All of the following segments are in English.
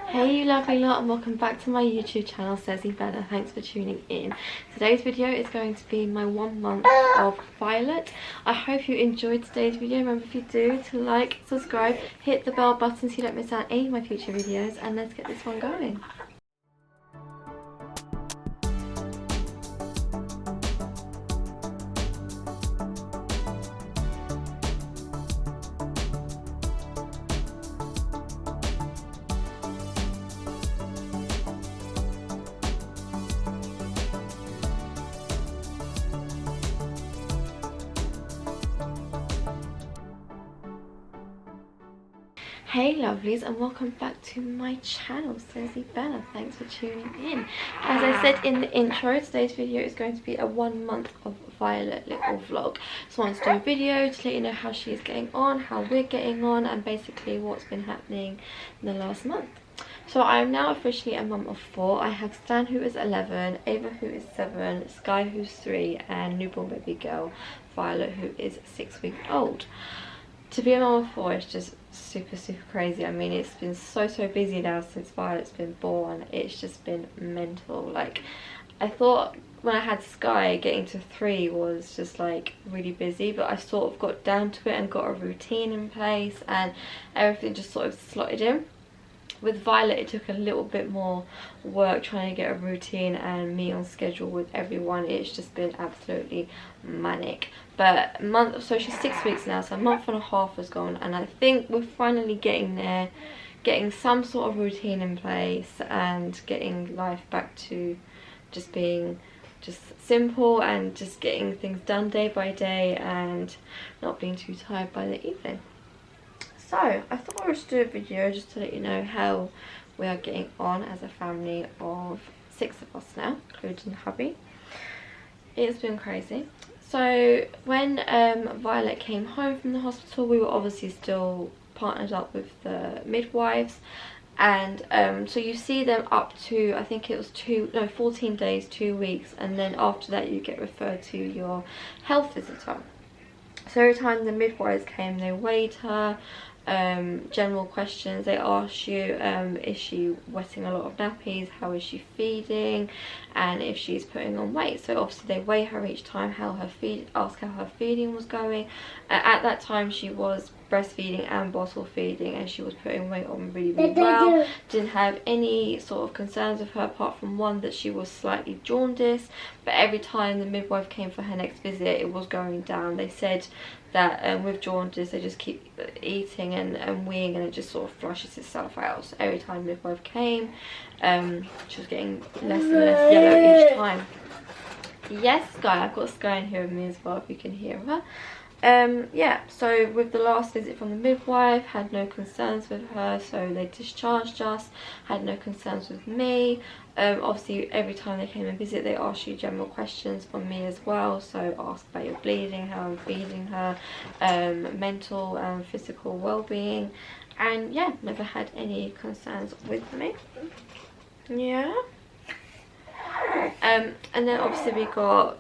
Hey you lovely lot, and welcome back to my YouTube channel, Ceci Bella. Thanks for tuning in. Today's video is going to be my 1 month of Violet. I hope you enjoyed today's video. Remember, if you do, to like, subscribe, hit the bell button so you don't miss out any of my future videos, and let's get this one going. Hey lovelies, and welcome back to my channel, Ceci Bella. Thanks for tuning in. As I said in the intro, today's video is going to be a 1 month of Violet little vlog. So I wanted to do a video to let you know how she's getting on, how we're getting on, and basically what's been happening in the last month. So I am now officially a mum of 4. I have Stan, who is 11, Ava, who is 7, Sky, who's 3, and newborn baby girl Violet, who is 6 weeks old. To be a mum of 4 is just super crazy. I mean, it's been so busy now since Violet's been born. It's just been mental. Like, I thought when I had Sky, getting to 3 was just like really busy, but I sort of got down to it and got a routine in place and everything just sort of slotted in. With Violet, it took a little bit more work trying to get a routine and me on schedule with everyone. It's just been absolutely manic. But so she's 6 weeks now, so a month and a half has gone, and I think we're finally getting there, getting some sort of routine in place and getting life back to just being just simple and just getting things done day by day and not being too tired by the evening. So I thought I would just do a video just to let you know how we are getting on as a family of 6 of us now, including hubby. It's been crazy. So when Violet came home from the hospital, we were obviously still partnered up with the midwives, and so you see them up to, I think it was 14 days, 2 weeks, and then after that you get referred to your health visitor. So every time the midwives came, they weighed her, general questions. They ask you, is she wetting a lot of nappies, how is she feeding, and if she's putting on weight. So obviously they weigh her each time, ask how her feeding was going. At that time she was breastfeeding and bottle feeding, and she was putting weight on really well. Didn't have any sort of concerns with her, apart from one, that she was slightly jaundiced, but every time the midwife came for her next visit it was going down. They said that with jaundice they just keep eating and weeing and it just sort of flushes itself out. So every time the midwife came, she was getting less and less yellow each time. Yes, Sky, I've got Sky in here with me as well, if you can hear her. Yeah, so with the last visit from the midwife, had no concerns with her, so they discharged us, had no concerns with me. Obviously every time they came and visit they asked you general questions from me as well, so ask about your bleeding, how I'm feeding her, mental and physical well-being, and yeah, never had any concerns with me. Yeah. And then obviously we got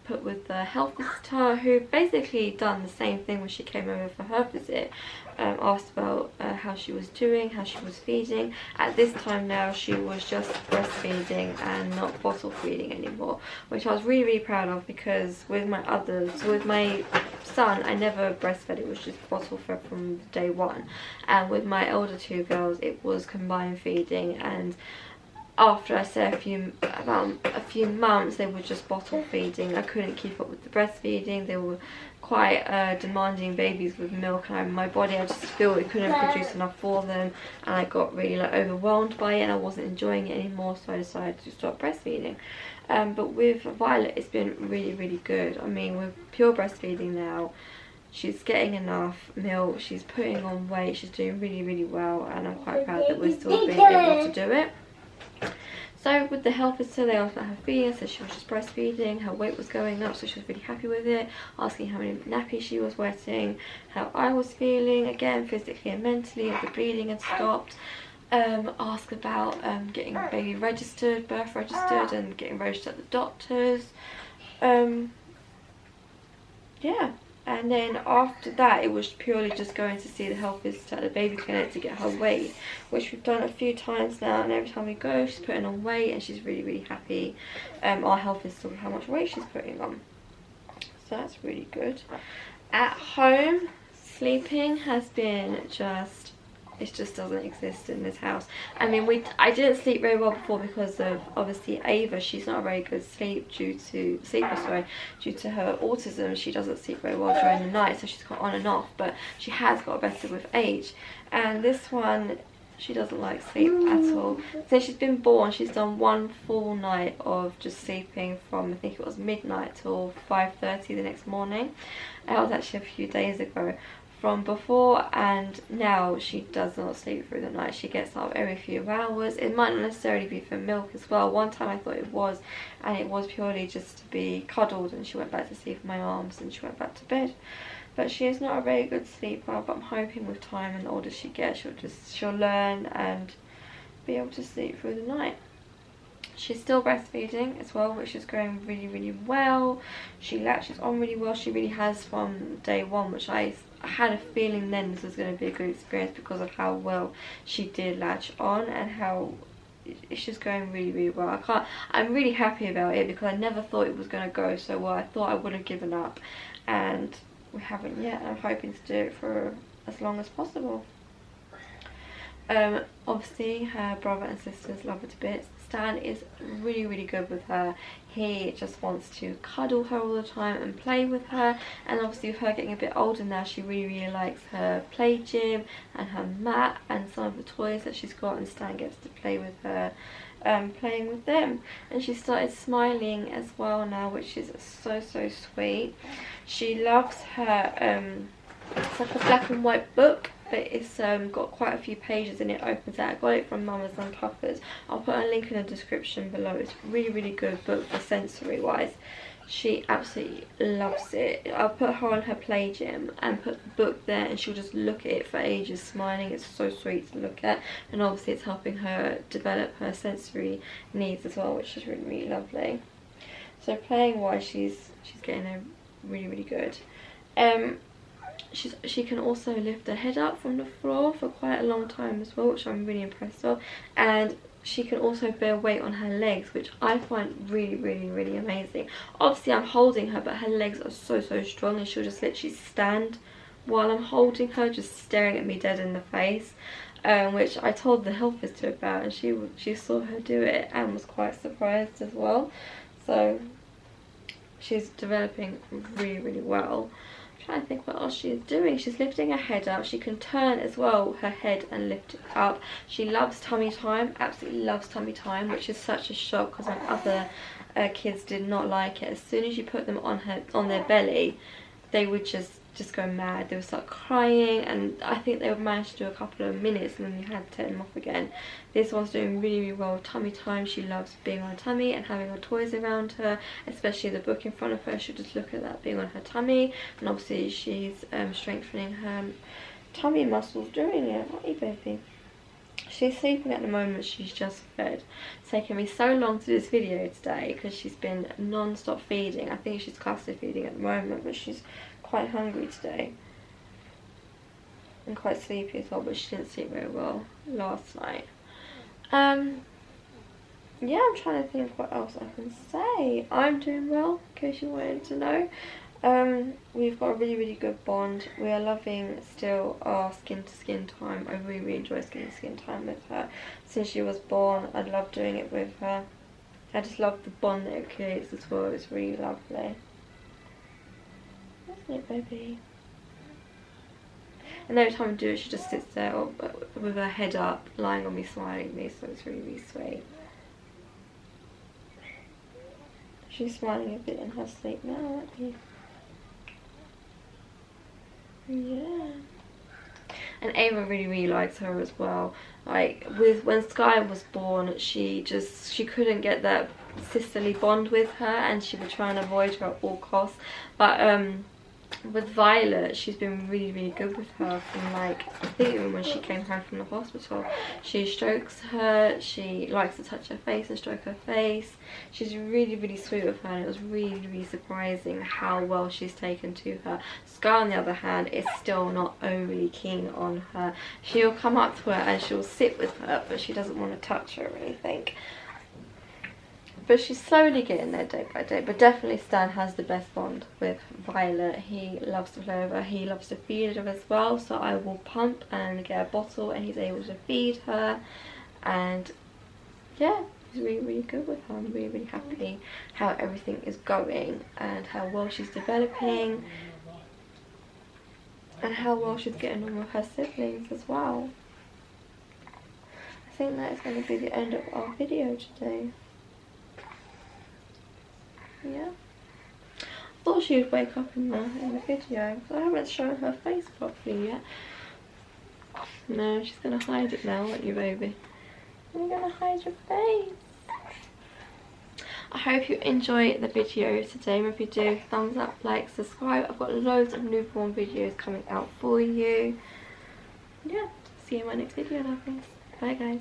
put with the health visitor, who basically done the same thing when she came over for her visit. Asked about how she was doing, how she was feeding. At this time now she was just breastfeeding and not bottle feeding anymore, which I was really proud of, because with my son I never breastfed, it was just bottle fed from day one, and with my elder 2 girls it was combined feeding, and after I say about a few months they were just bottle feeding. I couldn't keep up with the breastfeeding. They were quite demanding babies with milk, and my body, I just feel it couldn't produce enough for them, and I got really like overwhelmed by it and I wasn't enjoying it anymore, so I decided to stop breastfeeding. But with Violet it's been really good. I mean, with pure breastfeeding now, she's getting enough milk, she's putting on weight, she's doing really well, and I'm quite proud that we're still being able to do it. So with the health visitor, they asked about her feeding, said she was just breastfeeding, her weight was going up, so she was really happy with it, asking how many nappies she was wetting, how I was feeling, again physically and mentally, if the bleeding had stopped. Ask about getting baby registered, birth registered, and getting registered at the doctors. Yeah, And then after that, it was purely just going to see the health visitor at the baby clinic to get her weight, which we've done a few times now. And every time we go, she's putting on weight, and she's really, really happy. Our health visitor with how much weight she's putting on. So that's really good. At home, sleeping has been just, it just doesn't exist in this house. I mean, I didn't sleep very well before because of obviously Ava. She's not a very good due to her autism. She doesn't sleep very well during the night, so she's got on and off, but she has got better with age. And this one, she doesn't like sleep at all. Since she's been born, she's done one full night of just sleeping from, I think it was midnight till 5:30 the next morning. That was actually a few days ago. From before and now, she does not sleep through the night. She gets up every few hours. It might not necessarily be for milk as well. One time I thought it was, and it was purely just to be cuddled, and she went back to sleep in my arms and she went back to bed. But she is not a very good sleeper, but I'm hoping with time and the older she gets, she'll learn and be able to sleep through the night. She's still breastfeeding as well, which is going really, really well. She latches on really well. She really has from day one, which I had a feeling then this was going to be a good experience because of how well she did latch on and how it's just going really, really well. I'm really happy about it because I never thought it was going to go so well. I thought I would have given up, and we haven't yet. I'm hoping to do it for as long as possible. Obviously her brother and sisters love her to bits. Stan is really, really good with her. He just wants to cuddle her all the time and play with her, and obviously with her getting a bit older now, she really, really likes her play gym and her mat and some of the toys that she's got, and Stan gets to play with her, playing with them. And she started smiling as well now, which is so, so sweet. She loves her, it's like a black and white book, but it's got quite a few pages and it opens out. I got it from Mama's Uncovered. I'll put a link in the description below. It's a really, really good book for sensory wise. She absolutely loves it. I'll put her on her play gym and put the book there, and she'll just look at it for ages smiling. It's so sweet to look at, and obviously it's helping her develop her sensory needs as well, which is really, really lovely. So playing wise, she's getting there really, really good. She can also lift her head up from the floor for quite a long time as well, which I'm really impressed with. And she can also bear weight on her legs, which I find really, really, really amazing. Obviously I'm holding her, but her legs are so, so strong, and she'll just literally stand while I'm holding her, just staring at me dead in the face, which I told the health visitor about, and she saw her do it and was quite surprised as well. So she's developing really, really well. I think what else she is doing. She's lifting her head up. She can turn as well her head and lift it up. She loves tummy time, absolutely loves tummy time, which is such a shock because my other kids did not like it. As soon as you put them on their belly, they would just go mad. They would start crying, and I think they would manage to do a couple of minutes and then you had to take them off again. This one's doing really, really well with tummy time. She loves being on her tummy and having her toys around her, especially the book in front of her. She'll just look at that being on her tummy, and obviously she's strengthening her tummy muscles doing it. Aren't you, baby? She's sleeping at the moment. She's just fed. It's taken me so long to do this video today because she's been non-stop feeding. I think she's cluster feeding at the moment, but she's quite hungry today and quite sleepy as well, but she didn't sleep very well last night. Yeah, I'm trying to think what else I can say. I'm doing well, in case you wanted to know. We've got a really, really good bond. We are loving still our skin to skin time. I really, really enjoy skin to skin time with her. Since she was born, I love doing it with her. I just love the bond that it creates as well. It's really lovely. Isn't it, baby? And every time I do it, she just sits there with her head up, lying on me, smiling at me, so it's really, really sweet. She's smiling a bit in her sleep now, aren't you? Yeah. And Ava really, really likes her as well. Like when Sky was born, she couldn't get that sisterly bond with her, and she would try and avoid her at all costs. But with Violet, she's been really good with her from like, I think even when she came home from the hospital. She strokes her, she likes to touch her face and stroke her face. She's really sweet with her, and it was really surprising how well she's taken to her. Sky, on the other hand, is still not overly keen on her. She'll come up to her and she'll sit with her, but she doesn't want to touch her or anything. But she's slowly getting there day by day. But definitely Stan has the best bond with Violet. He loves to play with her. He loves to feed her as well. So I will pump and get a bottle and he's able to feed her. And yeah, he's really good with her. I'm really happy how everything is going and how well she's developing. And how well she's getting on with her siblings as well. I think that is going to be the end of our video today. Yeah, I thought she would wake up in the video because I haven't shown her face properly yet. No, she's gonna hide it now, aren't you, baby? You're gonna hide your face. I hope you enjoyed the video today. If you do, thumbs up, like, subscribe. I've got loads of newborn videos coming out for you. Yeah, see you in my next video, lovelies. Bye, guys.